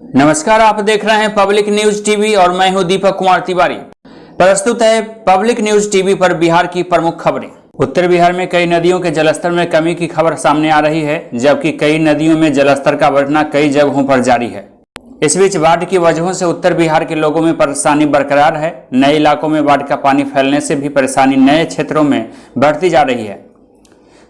नमस्कार, आप देख रहे हैं पब्लिक न्यूज टीवी और मैं हूं दीपक कुमार तिवारी। प्रस्तुत है पब्लिक न्यूज टीवी पर बिहार की प्रमुख खबरें। उत्तर बिहार में कई नदियों के जलस्तर में कमी की खबर सामने आ रही है, जबकि कई नदियों में जलस्तर का बढ़ना कई जगहों पर जारी है। इस बीच बाढ़ की वजहों से उत्तर बिहार के लोगों में परेशानी बरकरार है। नए इलाकों में बाढ़ का पानी फैलने से भी परेशानी नए क्षेत्रों में बढ़ती जा रही है।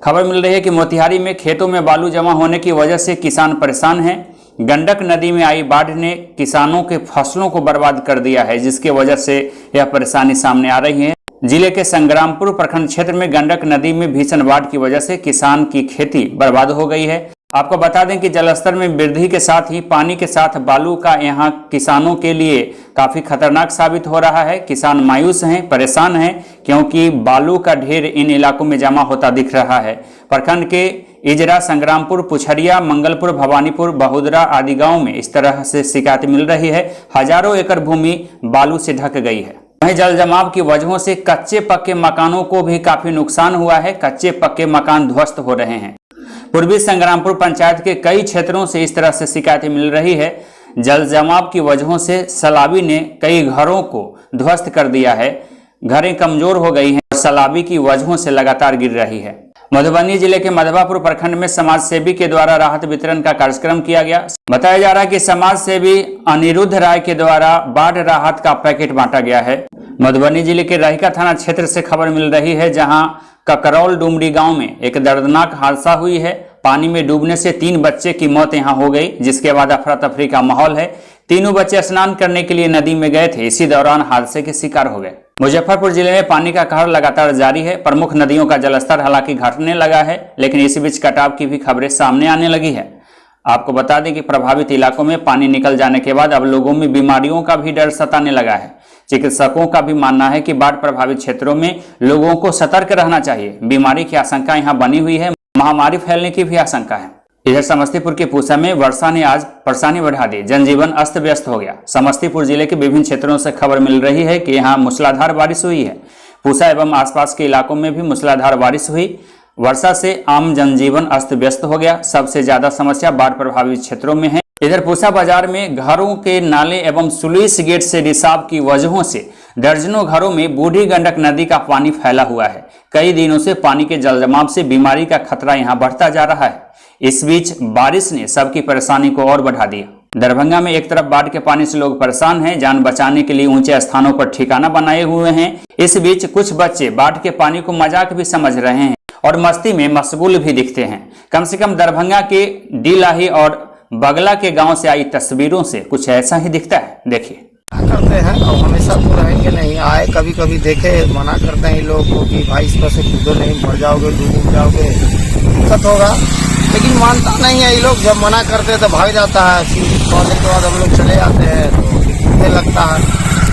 खबर मिल रही है कि मोतिहारी में खेतों में बालू जमा होने की वजह से किसान परेशान हैं। गंडक नदी में आई बाढ़ ने किसानों के फसलों को बर्बाद कर दिया है, जिसकी वजह से यह परेशानी सामने आ रही है। जिले के संग्रामपुर प्रखंड क्षेत्र में गंडक नदी में भीषण बाढ़ की वजह से किसान की खेती बर्बाद हो गई है। आपको बता दें कि जलस्तर में वृद्धि के साथ ही पानी के साथ बालू का यहां किसानों के लिए काफी खतरनाक साबित हो रहा है। किसान मायूस हैं, परेशान हैं, क्योंकि बालू का ढेर इन इलाकों में जमा होता दिख रहा है। प्रखंड के इजरा, संग्रामपुर, पुछरिया, मंगलपुर, भवानीपुर, बहुदरा आदि गांव में इस तरह से शिकायत मिल रही है। हजारों एकड़ भूमि बालू से ढक गई है। वहीं जल जमाव की वजहों से कच्चे पक्के मकानों को भी काफी नुकसान हुआ है। कच्चे पक्के मकान ध्वस्त हो रहे हैं। पूर्वी संग्रामपुर पंचायत के कई क्षेत्रों से इस तरह से शिकायतें मिल रही है। जल जमाव की वजहों से सैलाबी ने कई घरों को ध्वस्त कर दिया है। घरें कमजोर हो गई हैं और सैलाबी की वजहों से लगातार गिर रही है। मधुबनी जिले के मधवापुर प्रखंड में समाज सेवी के द्वारा राहत वितरण का कार्यक्रम किया गया। बताया जा रहा है कि समाज सेवी अनिरुद्ध राय के द्वारा बाढ़ राहत का पैकेट बांटा गया है। मधुबनी जिले के रहिका थाना क्षेत्र से खबर मिल रही है, जहां ककरौल डुमरी गांव में एक दर्दनाक हादसा हुई है। पानी में डूबने से 3 बच्चे की मौत यहां हो गई, जिसके बाद अफरा तफरी का माहौल है। तीनों बच्चे स्नान करने के लिए नदी में गए थे, इसी दौरान हादसे के शिकार हो गए। मुजफ्फरपुर जिले में पानी का कहर लगातार जारी है। प्रमुख नदियों का जलस्तर हालांकि घटने लगा है, लेकिन इस बीच कटाव की भी खबरें सामने आने लगी है। आपको बता दें कि प्रभावित इलाकों में पानी निकल जाने के बाद अब लोगों में बीमारियों का भी डर सताने लगा है। चिकित्सकों का भी मानना है कि बाढ़ प्रभावित क्षेत्रों में लोगों को सतर्क रहना चाहिए। बीमारी की आशंका यहाँ बनी हुई है, महामारी फैलने की भी आशंका है। इधर समस्तीपुर के पूसा में वर्षा ने आज परेशानी बढ़ा दी, जनजीवन अस्त व्यस्त हो गया। समस्तीपुर जिले के विभिन्न क्षेत्रों से खबर मिल रही है कि यहाँ मूसलाधार बारिश हुई है। पूसा एवं आसपास के इलाकों में भी मूसलाधार बारिश हुई। वर्षा से आम जनजीवन अस्त व्यस्त हो गया। सबसे ज्यादा समस्या बाढ़ प्रभावित क्षेत्रों में है। इधर पूसा बाजार में घरों के नाले एवं स्लुइस गेट से रिसाव की वजहों से दर्जनों घरों में बूढ़ी गंडक नदी का पानी फैला हुआ है। कई दिनों से पानी के जलजमाव से बीमारी का खतरा यहां बढ़ता जा रहा है। इस बीच बारिश ने सबकी परेशानी को और बढ़ा दिया। दरभंगा में एक तरफ बाढ़ के पानी से लोग परेशान हैं, जान बचाने के लिए ऊंचे स्थानों पर ठिकाना बनाए हुए हैं। इस बीच कुछ बच्चे बाढ़ के पानी को मजाक भी समझ रहे हैं और मस्ती में मशगूल भी दिखते हैं। कम से कम दरभंगा के डीलाही और बगला के गांव से आई तस्वीरों से कुछ ऐसा ही दिखता है। देखिए, करते हैं और हमेशा तो रहेंगे नहीं। आए कभी कभी देखे, मना करते हैं लोग को कि भाई इस पर से कूदो नहीं, मर जाओगे, डूब जाओगे, दिक्कत होगा। लेकिन मानता नहीं है ये लोग। जब मना करते हैं तो भाग जाता है। पौधे के बाद हम लोग चले जाते हैं तो कूदने लगता है।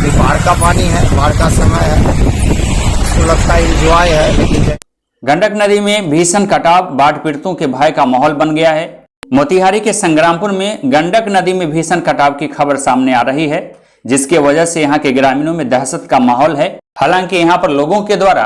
ये बाढ़ का पानी है, बाढ़ का समय है, इसको लगता है इंजॉय है। लेकिन गंडक नदी में भीषण कटाव, बाढ़ पीड़ितों के भय का माहौल बन गया है। मोतिहारी के संग्रामपुर में गंडक नदी में भीषण कटाव की खबर सामने आ रही है, जिसके वजह से यहाँ के ग्रामीणों में दहशत का माहौल है। हालांकि यहाँ पर लोगों के द्वारा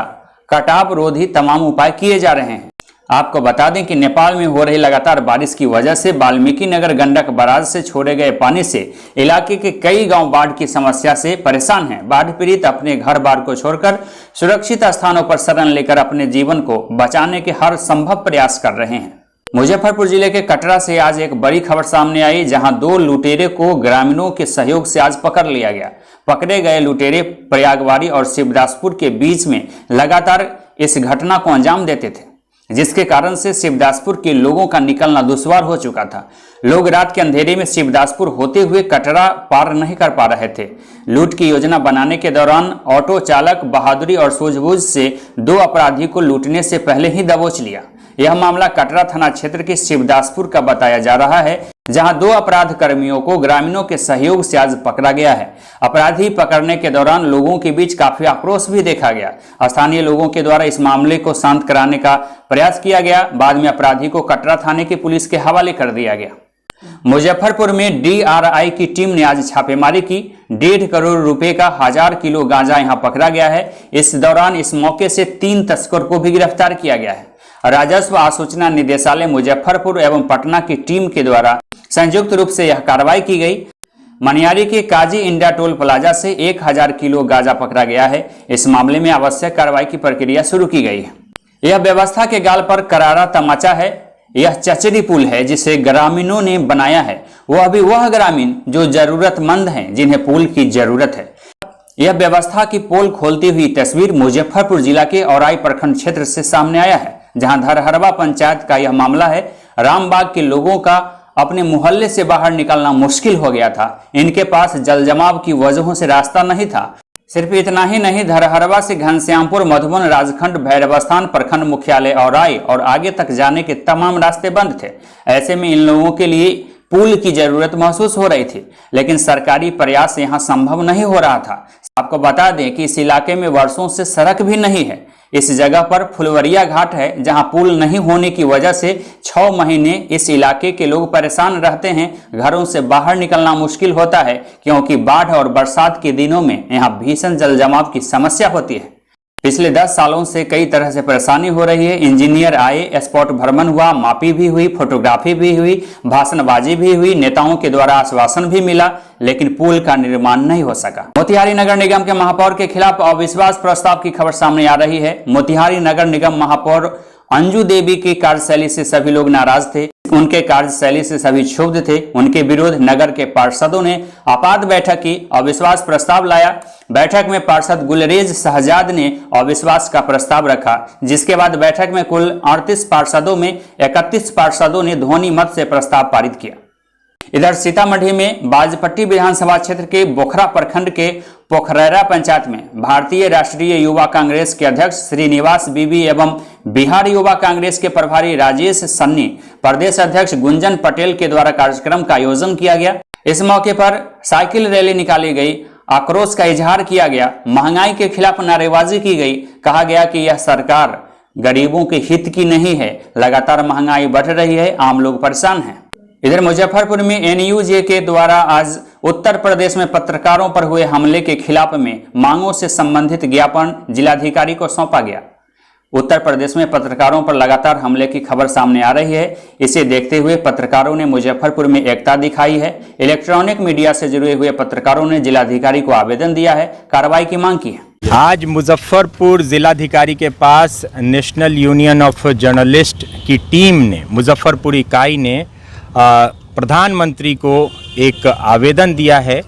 कटाव रोधी तमाम उपाय किए जा रहे हैं। आपको बता दें कि नेपाल में हो रही लगातार बारिश की वजह से वाल्मीकि नगर गंडक बराज से छोड़े गए पानी से इलाके के कई गांव बाढ़ की समस्या से परेशान हैं। बाढ़ पीड़ित अपने घर बार को छोड़कर सुरक्षित स्थानों पर शरण लेकर अपने जीवन को बचाने के हर संभव प्रयास कर रहे हैं। मुजफ्फरपुर जिले के कटरा से आज एक बड़ी खबर सामने आई, जहां 2 लुटेरे को ग्रामीणों के सहयोग से आज पकड़ लिया गया। पकड़े गए लुटेरे प्रयागवाड़ी और शिवदासपुर के बीच में लगातार इस घटना को अंजाम देते थे, जिसके कारण से शिवदासपुर के लोगों का निकलना दुश्वार हो चुका था। लोग रात के अंधेरे में शिवदासपुर होते हुए कटरा पार नहीं कर पा रहे थे। लूट की योजना बनाने के दौरान ऑटो चालक बहादुरी और सूझबूझ से 2 अपराधी को लूटने से पहले ही दबोच लिया। यह मामला कटरा थाना क्षेत्र के शिवदासपुर का बताया जा रहा है, जहां 2 अपराध कर्मियों को ग्रामीणों के सहयोग से आज पकड़ा गया है। अपराधी पकड़ने के दौरान लोगों के बीच काफी आक्रोश भी देखा गया। स्थानीय लोगों के द्वारा इस मामले को शांत कराने का प्रयास किया गया। बाद में अपराधी को कटरा थाने की पुलिस के हवाले कर दिया गया। मुजफ्फरपुर में DRI की टीम ने आज छापेमारी की। 1.5 करोड़ रुपए का 1000 किलो गांजा यहां पकड़ा गया है। इस दौरान इस मौके से 3 तस्कर को भी गिरफ्तार किया गया है। राजस्व आसूचना निदेशालय मुजफ्फरपुर एवं पटना की टीम के द्वारा संयुक्त रूप से यह कार्रवाई की गई। मनियारी के काजी इंडिया टोल प्लाजा से 1000 किलो गांजा पकड़ा गया है। इस मामले में आवश्यक कार्रवाई की प्रक्रिया शुरू की गई है। यह व्यवस्था के गाल पर करारा तमाचा है। यह चचरी पुल है जिसे ग्रामीणों ने बनाया है, वह ग्रामीण जो जरूरतमंद हैं, जिन्हें पुल की जरूरत है। यह व्यवस्था की पोल खोलती हुई तस्वीर मुजफ्फरपुर जिला के औराई प्रखंड क्षेत्र से सामने आया है, जहां धरहरवा पंचायत का यह मामला है। रामबाग के लोगों का अपने मोहल्ले से बाहर निकलना मुश्किल हो गया था। इनके पास जलजमाव की वजहों से रास्ता नहीं था। सिर्फ इतना ही नहीं, धरहरवा से घनश्यामपुर, मधुबन, राजखंड, भैरवस्थान प्रखंड मुख्यालय औराई और आगे तक जाने के तमाम रास्ते बंद थे। ऐसे में इन लोगों के लिए पुल की जरूरत महसूस हो रही थी, लेकिन सरकारी प्रयास यहां संभव नहीं हो रहा था। आपको बता दें कि इस इलाके में वर्षों से सड़क भी नहीं है। इस जगह पर फुलवरिया घाट है, जहां पुल नहीं होने की वजह से 6 महीने इस इलाके के लोग परेशान रहते हैं। घरों से बाहर निकलना मुश्किल होता है, क्योंकि बाढ़ और बरसात के दिनों में यहां भीषण जलजमाव की समस्या होती है। पिछले 10 सालों से कई तरह से परेशानी हो रही है। इंजीनियर आए, स्पॉट भ्रमण हुआ, मापी भी हुई, फोटोग्राफी भी हुई, भाषणबाजी भी हुई, नेताओं के द्वारा आश्वासन भी मिला, लेकिन पुल का निर्माण नहीं हो सका। मोतिहारी नगर निगम के महापौर के खिलाफ अविश्वास प्रस्ताव की खबर सामने आ रही है। मोतिहारी नगर निगम महापौर अंजू देवी की कार्यशैली से सभी लोग नाराज थे। उनके कार्यशैली से सभी क्षुब्ध थे। उनके विरोध नगर के पार्षदों ने आपात बैठक की, अविश्वास प्रस्ताव लाया। बैठक में पार्षद गुलरेज शहजाद ने अविश्वास का प्रस्ताव रखा, जिसके बाद बैठक में कुल 38 पार्षदों में 31 पार्षदों ने ध्वनि मत से प्रस्ताव पारित किया। इधर सीतामढ़ी में बाजपट्टी विधानसभा क्षेत्र के बोखरा प्रखंड के पोखरैरा पंचायत में भारतीय राष्ट्रीय युवा कांग्रेस के अध्यक्ष श्रीनिवास बीबी एवं बिहार युवा कांग्रेस के प्रभारी राजेश सन्नी, प्रदेश अध्यक्ष गुंजन पटेल के द्वारा कार्यक्रम का आयोजन किया गया। इस मौके पर साइकिल रैली निकाली गई, आक्रोश का इजहार किया गया, महंगाई के खिलाफ नारेबाजी की गई। कहा गया कि यह सरकार गरीबों के हित की नहीं है, लगातार महंगाई बढ़ रही है, आम लोग परेशान हैं। इधर मुजफ्फरपुर में एनयूजे के द्वारा आज उत्तर प्रदेश में पत्रकारों पर हुए हमले के खिलाफ में मांगों से संबंधित ज्ञापन जिलाधिकारी को सौंपा गया। उत्तर प्रदेश में पत्रकारों पर लगातार हमले की खबर सामने आ रही है। इसे देखते हुए पत्रकारों ने मुजफ्फरपुर में एकता दिखाई है। इलेक्ट्रॉनिक मीडिया से जुड़े हुए पत्रकारों ने जिलाधिकारी को आवेदन दिया है, कार्रवाई की मांग की है। आज मुजफ्फरपुर जिलाधिकारी के पास नेशनल यूनियन ऑफ जर्नलिस्ट की टीम ने, मुजफ्फरपुर इकाई ने प्रधानमंत्री को एक आवेदन दिया है।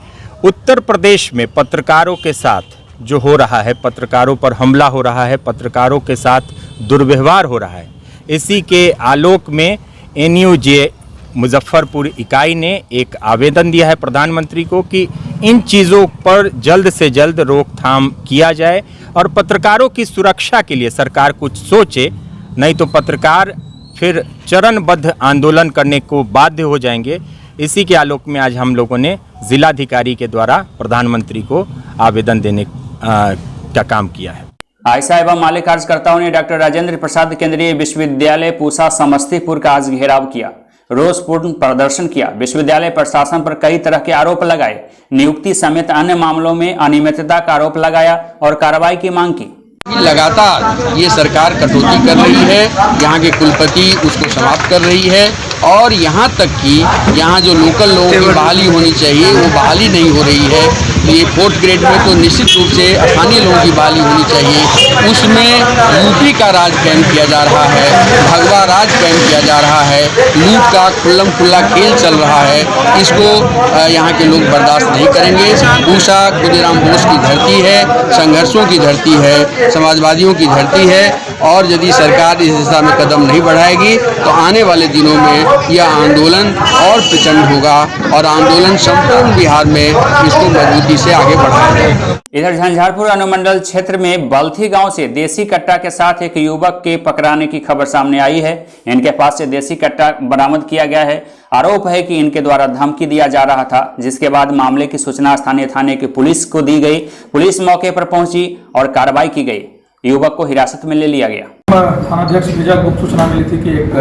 उत्तर प्रदेश में पत्रकारों के साथ जो हो रहा है, पत्रकारों पर हमला हो रहा है, पत्रकारों के साथ दुर्व्यवहार हो रहा है, इसी के आलोक में एनयूजे मुजफ्फरपुर इकाई ने एक आवेदन दिया है प्रधानमंत्री को कि इन चीज़ों पर जल्द से जल्द रोकथाम किया जाए और पत्रकारों की सुरक्षा के लिए सरकार कुछ सोचे, नहीं तो पत्रकार फिर चरणबद्ध आंदोलन करने को बाध्य हो जाएंगे। इसी के आलोक में आज हम लोगों ने जिलाधिकारी के द्वारा प्रधानमंत्री को आवेदन देने का काम किया है। आयशा एवं माले कार्यकर्ताओं ने डॉक्टर राजेंद्र प्रसाद केंद्रीय विश्वविद्यालय पूसा समस्तीपुर का आज घेराव किया, रोषपूर्ण प्रदर्शन किया। विश्वविद्यालय प्रशासन पर कई तरह के आरोप लगाए, नियुक्ति समेत अन्य मामलों में अनियमितता का आरोप लगाया और कार्रवाई की मांग की। लगातार ये सरकार कटौती कर रही है, यहाँ के कुलपति उसको समाप्त कर रही है और यहाँ तक कि यहाँ जो लोकल लोगों की बहाली होनी चाहिए वो बहाली नहीं हो रही है। ये 4th ग्रेड में तो निश्चित रूप से स्थानीय लोगों की बहाली होनी चाहिए, उसमें यूपी का राज कायम किया जा रहा है, भगवा राज कायम किया जा रहा है, लूट का खुल्लम खुल्ला खेल चल रहा है। इसको यहाँ के लोग बर्दाश्त नहीं करेंगे। पूसा खुदीराम बोस की धरती है, संघर्षों की धरती है, समाजवादियों की धरती है और यदि सरकार इस दिशा में कदम नहीं बढ़ाएगी तो आने वाले दिनों में यह आंदोलन और प्रचंड होगा और आंदोलन संपूर्ण बिहार में इसको मजबूती से आगे बढ़ाएगा। इधर झंझारपुर अनुमंडल क्षेत्र में बल्थी गांव से देसी कट्टा के साथ एक युवक के पकड़ाने की खबर सामने आई है। इनके पास से देसी कट्टा बरामद किया गया है। आरोप है कि इनके द्वारा धमकी दिया जा रहा था, जिसके बाद मामले की सूचना स्थानीय थाने की पुलिस को दी गई। पुलिस मौके पर पहुंची और कार्रवाई की गई। युवक को हिरासत में ले लिया गया। थानाध्यक्ष भेजा गुप्त सूचना मिली थी कि एक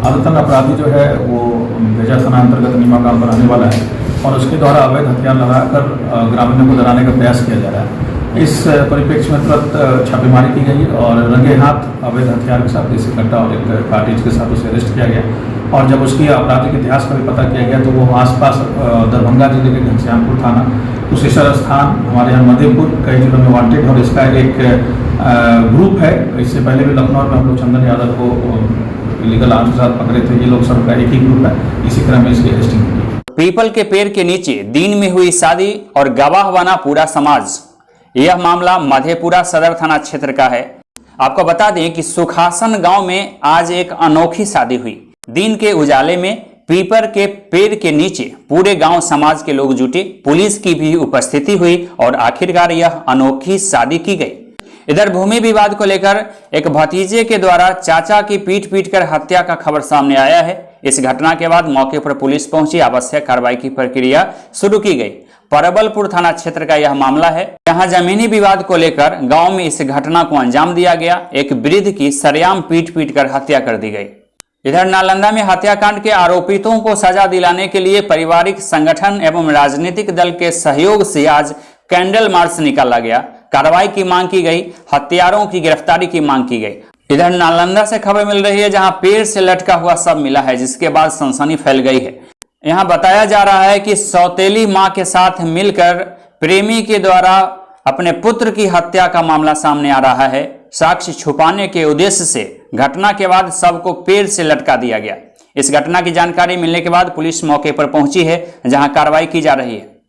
आदतन अपराधी जो है वो भेजा थाना अंतर्गत नीमा गांव पर आने वाला है और उसके द्वारा अवैध हथियार लगाकर ग्रामीणों को डराने का प्रयास किया जा रहा है। इस परिप्रेक्ष्य में तुरंत छापेमारी की गई और रंगे हाथ अवैध हथियार के साथ देसी कट्टा और एक कार्टेज के साथ उसे अरेस्ट किया गया। और जब उसकी आपराधिक इतिहास का भी पता किया गया तो वो आसपास दरभंगा जिले के घनश्यामपुर थाना, कुशेश्वर स्थान, हमारे यहाँ मधेपुर, कई जिलों में वांटेड है। और इसका एक ग्रुप है। इससे पहले भी लखनऊ में हम लोग चंदन यादव को इलीगल आर्म्स के साथ पकड़े थे। ये लोग सब का एक ही ग्रुप है। इसी क्रम में इसकी अरेस्टिंग हुई। पीपल के पेड़ के नीचे दिन में हुई शादी और गवाह बना पूरा समाज। यह मामला मधेपुरा सदर थाना क्षेत्र का है। आपको बता दें कि सुखासन गांव में आज एक अनोखी शादी हुई। दिन के उजाले में पीपल के पेड़ के नीचे पूरे गांव समाज के लोग जुटे, पुलिस की भी उपस्थिति हुई और आखिरकार यह अनोखी शादी की गई। इधर भूमि विवाद को लेकर एक भतीजे के द्वारा चाचा की पीट कर हत्या का खबर सामने आया है। इस घटना के बाद मौके पर पुलिस पहुंची, आवश्यक कार्रवाई की प्रक्रिया शुरू की गई। परबलपुर थाना क्षेत्र का यह मामला है। यहां जमीनी विवाद को लेकर गांव में इस घटना को अंजाम दिया गया। एक वृद्ध की सरेआम पीट कर हत्या कर दी गई। इधर नालंदा में हत्याकांड के आरोपितों को सजा दिलाने के लिए पारिवारिक संगठन एवं राजनीतिक दल के सहयोग से आज कैंडल मार्च निकाला गया। कार्रवाई की मांग की गई, हत्यारों की गिरफ्तारी की मांग की गई। इधर नालंदा से खबर मिल रही है जहां पेड़ से लटका हुआ शव मिला है, जिसके बाद सनसनी फैल गई है। यहां बताया जा रहा है कि सौतेली मां के साथ मिलकर प्रेमी के द्वारा अपने पुत्र की हत्या का मामला सामने आ रहा है। साक्ष्य छुपाने के उद्देश्य से घटना के बाद शव को पेड़ से लटका दिया गया। इस घटना की जानकारी मिलने के बाद पुलिस मौके पर पहुंची है, जहां कार्रवाई की जा रही है।